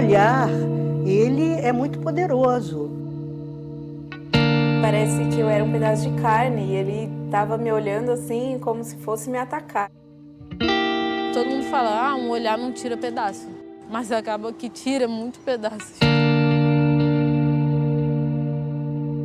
olhar, ele é muito poderoso. Parece que eu era um pedaço de carne e ele estava me olhando assim como se fosse me atacar. Todo mundo fala, um olhar não tira pedaço, mas acaba que tira muito pedaço.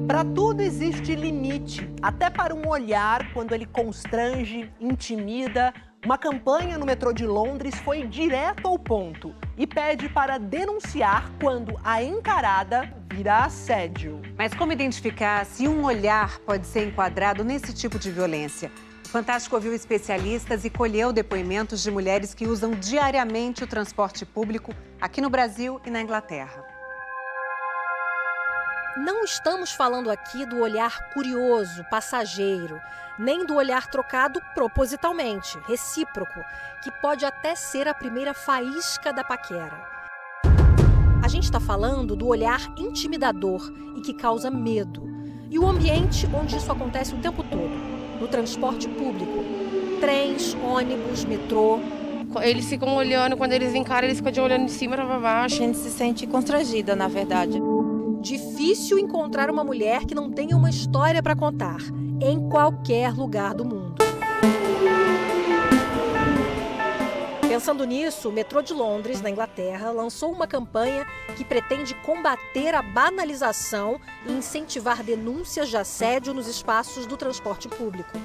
Para tudo existe limite, até para um olhar quando ele constrange, intimida. Uma campanha no metrô de Londres foi direto ao ponto e pede para denunciar quando a encarada vira assédio. Mas como identificar se um olhar pode ser enquadrado nesse tipo de violência? O Fantástico ouviu especialistas e colheu depoimentos de mulheres que usam diariamente o transporte público aqui no Brasil e na Inglaterra. Não estamos falando aqui do olhar curioso, passageiro, nem do olhar trocado propositalmente, recíproco, que pode até ser a primeira faísca da paquera. A gente está falando do olhar intimidador e que causa medo. E o ambiente onde isso acontece o tempo todo, no transporte público, trens, ônibus, metrô. Eles ficam olhando, quando eles encaram, eles ficam olhando de cima para baixo. A gente se sente constrangida, na verdade. Difícil encontrar uma mulher que não tenha uma história para contar, em qualquer lugar do mundo. Pensando nisso, o metrô de Londres, na Inglaterra, lançou uma campanha que pretende combater a banalização e incentivar denúncias de assédio nos espaços do transporte público.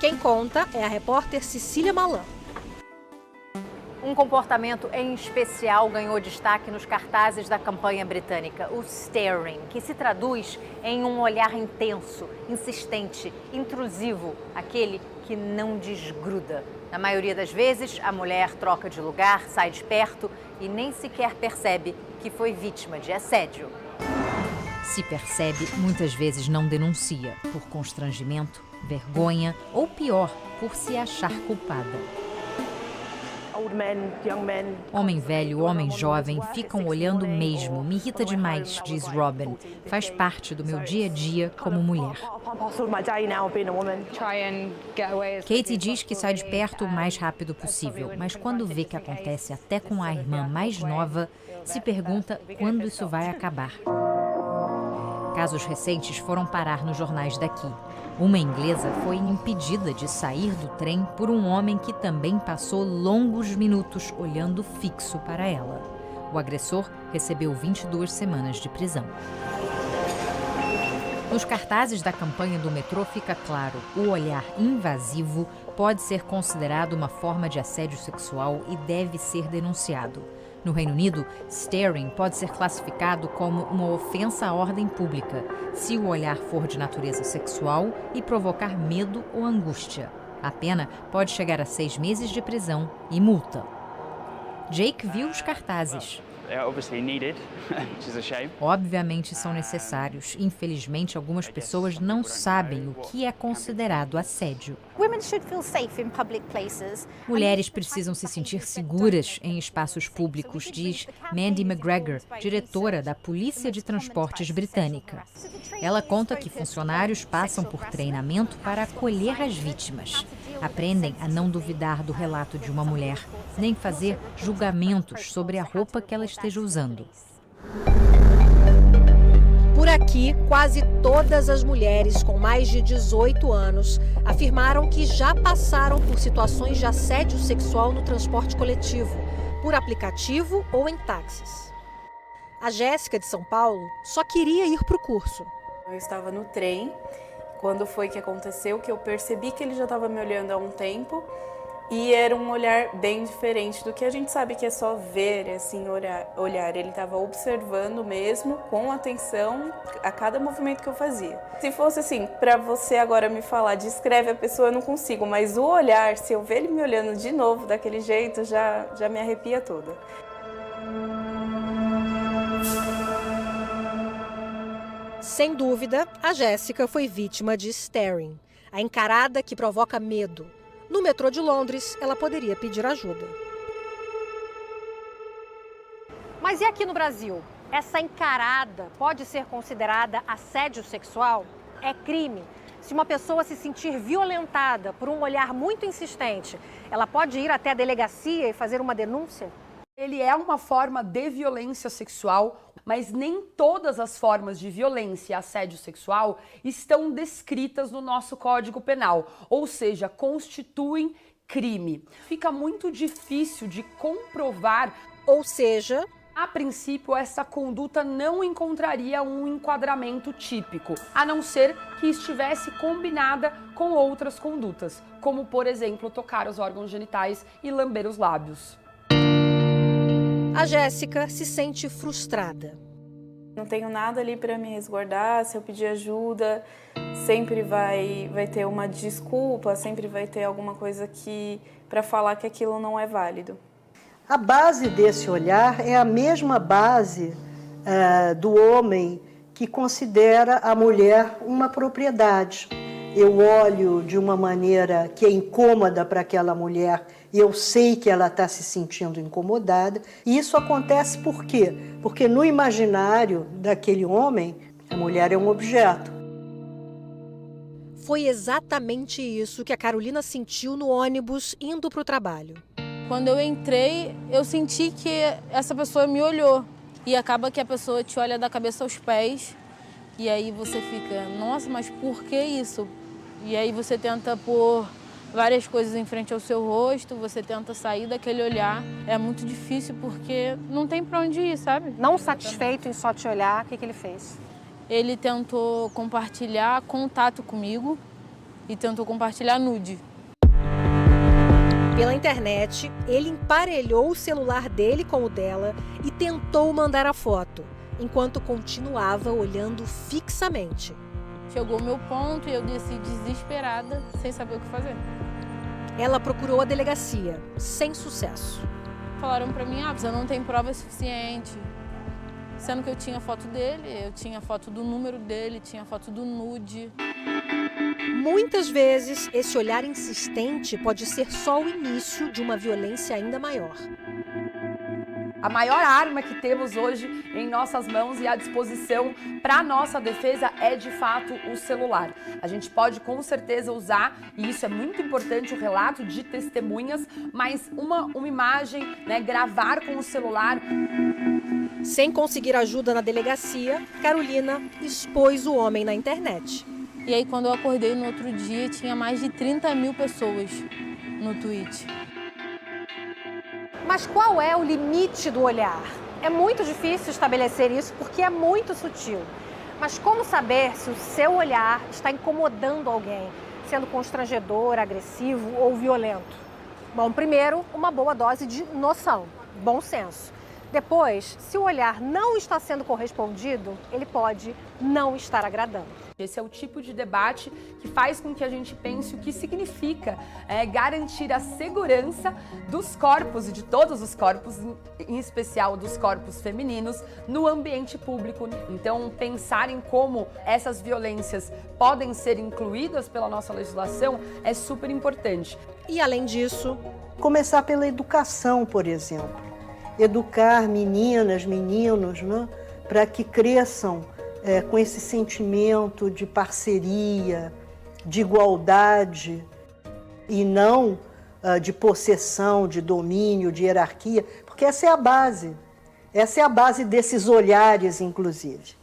Quem conta é a repórter Cecília Malan. Um comportamento em especial ganhou destaque nos cartazes da campanha britânica, o staring, que se traduz em um olhar intenso, insistente, intrusivo, aquele que não desgruda. Na maioria das vezes, a mulher troca de lugar, sai de perto e nem sequer percebe que foi vítima de assédio. Se percebe, muitas vezes não denuncia, por constrangimento, vergonha ou pior, por se achar culpada. Homem velho, homem jovem, ficam olhando mesmo. Me irrita demais, diz Robin. Faz parte do meu dia a dia como mulher. Katie diz que sai de perto o mais rápido possível, mas quando vê que acontece até com a irmã mais nova, se pergunta quando isso vai acabar. Casos recentes foram parar nos jornais daqui. Uma inglesa foi impedida de sair do trem por um homem que também passou longos minutos olhando fixo para ela. O agressor recebeu 22 semanas de prisão. Nos cartazes da campanha do metrô fica claro, o olhar invasivo pode ser considerado uma forma de assédio sexual e deve ser denunciado. No Reino Unido, staring pode ser classificado como uma ofensa à ordem pública, se o olhar for de natureza sexual e provocar medo ou angústia. A pena pode chegar a 6 meses de prisão e multa. Jake viu os cartazes. Obviamente são necessários. Infelizmente, algumas pessoas não sabem o que é considerado assédio. Mulheres precisam se sentir seguras em espaços públicos, diz Mandy McGregor, diretora da Polícia de Transportes britânica. Ela conta que funcionários passam por treinamento para acolher as vítimas. Aprendem a não duvidar do relato de uma mulher, nem fazer julgamentos sobre a roupa que ela esteja usando. Por aqui, quase todas as mulheres com mais de 18 anos afirmaram que já passaram por situações de assédio sexual no transporte coletivo, por aplicativo ou em táxis. A Jéssica, de São Paulo, só queria ir para o curso. Eu estava no trem, quando foi que aconteceu, que eu percebi que ele já estava me olhando há um tempo e era um olhar bem diferente do que a gente sabe que é só ver, assim, olhar. Ele estava observando mesmo, com atenção, a cada movimento que eu fazia. Se fosse assim, para você agora me falar, descreve a pessoa, eu não consigo, mas o olhar, se eu ver ele me olhando de novo daquele jeito, já me arrepia toda. Sem dúvida, a Jéssica foi vítima de staring, a encarada que provoca medo. No metrô de Londres, ela poderia pedir ajuda. Mas e aqui no Brasil? Essa encarada pode ser considerada assédio sexual? É crime. Se uma pessoa se sentir violentada por um olhar muito insistente, ela pode ir até a delegacia e fazer uma denúncia? Ele é uma forma de violência sexual, mas nem todas as formas de violência e assédio sexual estão descritas no nosso Código Penal, ou seja, constituem crime. Fica muito difícil de comprovar, ou seja, a princípio, essa conduta não encontraria um enquadramento típico, a não ser que estivesse combinada com outras condutas, como, por exemplo, tocar os órgãos genitais e lamber os lábios. A Jéssica se sente frustrada. Não tenho nada ali para me resguardar, se eu pedir ajuda, sempre vai ter uma desculpa, sempre vai ter alguma coisa para falar que aquilo não é válido. A base desse olhar é a mesma base do homem que considera a mulher uma propriedade. Eu olho de uma maneira que é incômoda para aquela mulher e eu sei que ela está se sentindo incomodada. E isso acontece por quê? Porque no imaginário daquele homem, a mulher é um objeto. Foi exatamente isso que a Carolina sentiu no ônibus indo para o trabalho. Quando eu entrei, eu senti que essa pessoa me olhou. E acaba que a pessoa te olha da cabeça aos pés. E aí você fica, nossa, mas por que isso? E aí você tenta pôr várias coisas em frente ao seu rosto, você tenta sair daquele olhar. É muito difícil porque não tem pra onde ir, sabe? Não satisfeito em só te olhar, o que ele fez? Ele tentou compartilhar contato comigo e tentou compartilhar nude. Pela internet, ele emparelhou o celular dele com o dela e tentou mandar a foto, enquanto continuava olhando fixamente. Chegou o meu ponto e eu desci desesperada, sem saber o que fazer. Ela procurou a delegacia, sem sucesso. Falaram pra mim, você não tem prova suficiente. Sendo que eu tinha foto dele, eu tinha foto do número dele, tinha foto do nude. Muitas vezes, esse olhar insistente pode ser só o início de uma violência ainda maior. A maior arma que temos hoje em nossas mãos e à disposição para a nossa defesa é, de fato, o celular. A gente pode, com certeza, usar, e isso é muito importante, o relato de testemunhas, mas uma imagem, gravar com o celular. Sem conseguir ajuda na delegacia, Carolina expôs o homem na internet. E aí, quando eu acordei no outro dia, tinha mais de 30 mil pessoas no tweet. Mas qual é o limite do olhar? É muito difícil estabelecer isso porque é muito sutil. Mas como saber se o seu olhar está incomodando alguém, sendo constrangedor, agressivo ou violento? Bom, primeiro, uma boa dose de noção, bom senso. Depois, se o olhar não está sendo correspondido, ele pode não estar agradando. Esse é o tipo de debate que faz com que a gente pense o que significa garantir a segurança dos corpos e de todos os corpos, em especial dos corpos femininos, no ambiente público. Então, pensar em como essas violências podem ser incluídas pela nossa legislação é super importante. E, além disso, começar pela educação, por exemplo. Educar meninas, meninos, para que cresçam com esse sentimento de parceria, de igualdade e não de possessão, de domínio, de hierarquia, porque essa é a base desses olhares, inclusive.